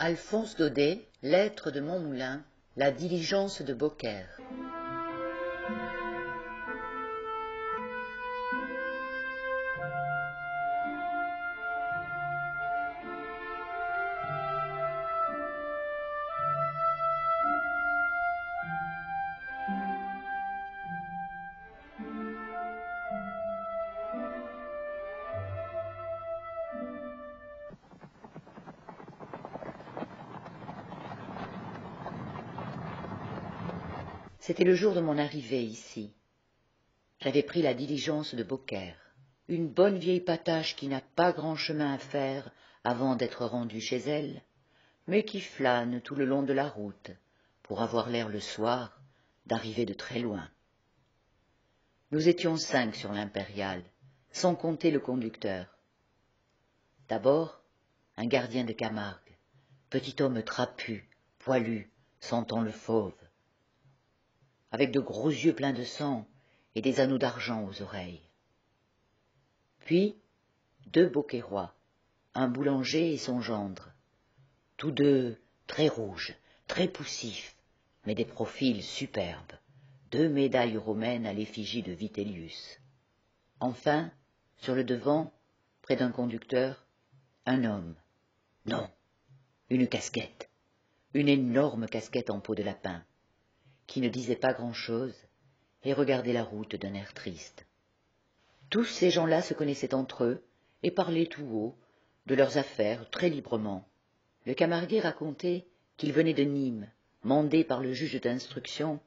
Alphonse Daudet, Lettre de Montmoulin, la diligence de Beaucaire. C'était le jour de mon arrivée ici. J'avais pris la diligence de Beaucaire, une bonne vieille patache qui n'a pas grand chemin à faire avant d'être rendue chez elle, mais qui flâne tout le long de la route pour avoir l'air le soir d'arriver de très loin. Nous étions 5 sur l'impériale, sans compter le conducteur. D'abord, un gardien de Camargue, petit homme trapu, poilu, sentant le fauve, avec de gros yeux pleins de sang et des anneaux d'argent aux oreilles. Puis, 2 Beaucairois, un boulanger et son gendre, tous deux très rouges, très poussifs, mais des profils superbes, 2 médailles romaines à l'effigie de Vitellius. Enfin, sur le devant, près d'un conducteur, un homme. Non, une casquette, une énorme casquette en peau de lapin, qui ne disait pas grand-chose et regardait la route d'un air triste. Tous ces gens-là se connaissaient entre eux et parlaient tout haut de leurs affaires très librement. Le Camarguais racontait qu'il venait de Nîmes, mandé par le juge d'instruction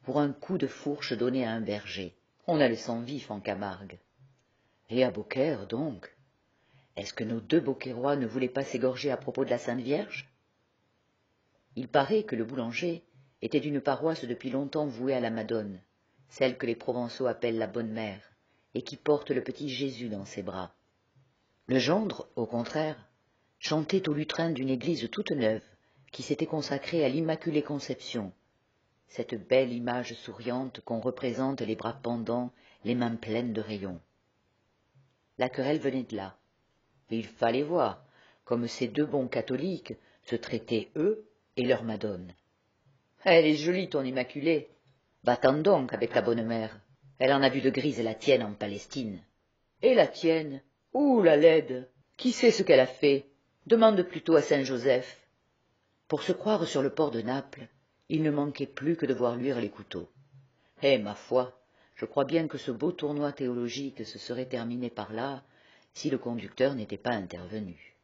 pour un coup de fourche donné à un berger. On a le sang vif en Camargue. Et à Beaucaire, donc, est-ce que nos 2 Beaucairois ne voulaient pas s'égorger à propos de la Sainte Vierge? Il paraît que le boulanger était d'une paroisse depuis longtemps vouée à la Madone, celle que les Provençaux appellent la Bonne Mère, et qui porte le petit Jésus dans ses bras. Le gendre, au contraire, chantait au lutrin d'une église toute neuve, qui s'était consacrée à l'Immaculée Conception, cette belle image souriante qu'on représente les bras pendants, les mains pleines de rayons. La querelle venait de là, et il fallait voir comme ces 2 bons catholiques se traitaient, eux, et leur Madone. « Elle est jolie, ton Immaculée. Va-t'en donc avec la bonne mère. Elle en a vu de grises la tienne en Palestine. » « Et la tienne? Ouh, la laide! Qui sait ce qu'elle a fait? Demande plutôt à Saint-Joseph. » Pour se croire sur le port de Naples, il ne manquait plus que de voir luire les couteaux. Eh, ma foi, je crois bien que ce beau tournoi théologique se serait terminé par là, si le conducteur n'était pas intervenu.